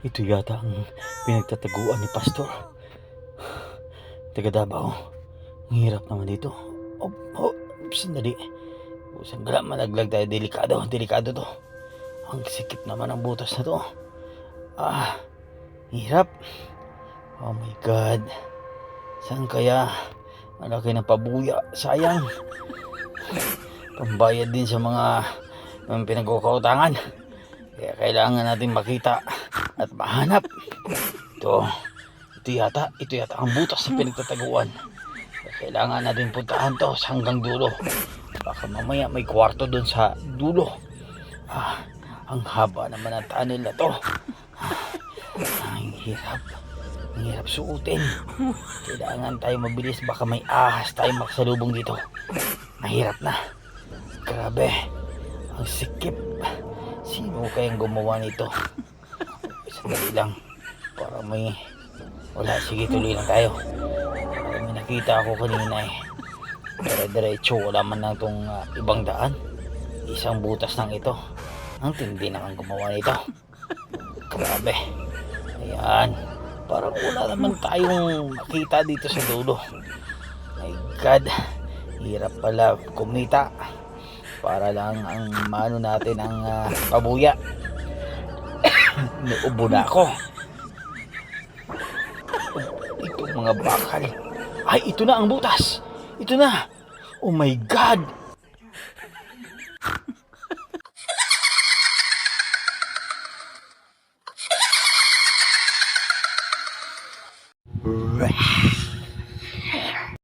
Ito yata ang pinagtataguan ni Pastor. Taga Davao. Ang hirap naman dito. Sandali. Sandali, malaglag tayo. Delikado to. Ang sikip naman ang butas na to. Hirap. Oh my God. Saan kaya? Malaki ng pabuya. Sayang. Pambayad din sa mga pinagkukautangan. Kaya kailangan natin makita at mahanap. Ito yata ang butas na pinagtataguan. Kaya kailangan natin puntahan to hanggang dulo. Baka mamaya may kwarto doon sa dulo. Ang haba naman ng tunnel na to. Ang hirap suotin. Kailangan tayo mabilis, baka may ahas tayo makasalubong dito. Mahirap na. Grabe, ang sikip. Sino kayang gumawa nito? Sandali lang. Parang wala, sige, tuloy lang tayo. May nakita ako kanina Dire-diretso, wala man lang itong ibang daan. Isang butas lang ito. Ang tindi naman gumawa nito. Grabe. Ayan. Parang wala naman tayong makita dito sa dulo. My God. Hirap pala kumita. Para lang ang mano natin ang pabuya. Naubo na ako. Itong mga bakal. Ay, ito na ang butas. Ito na. Oh my God.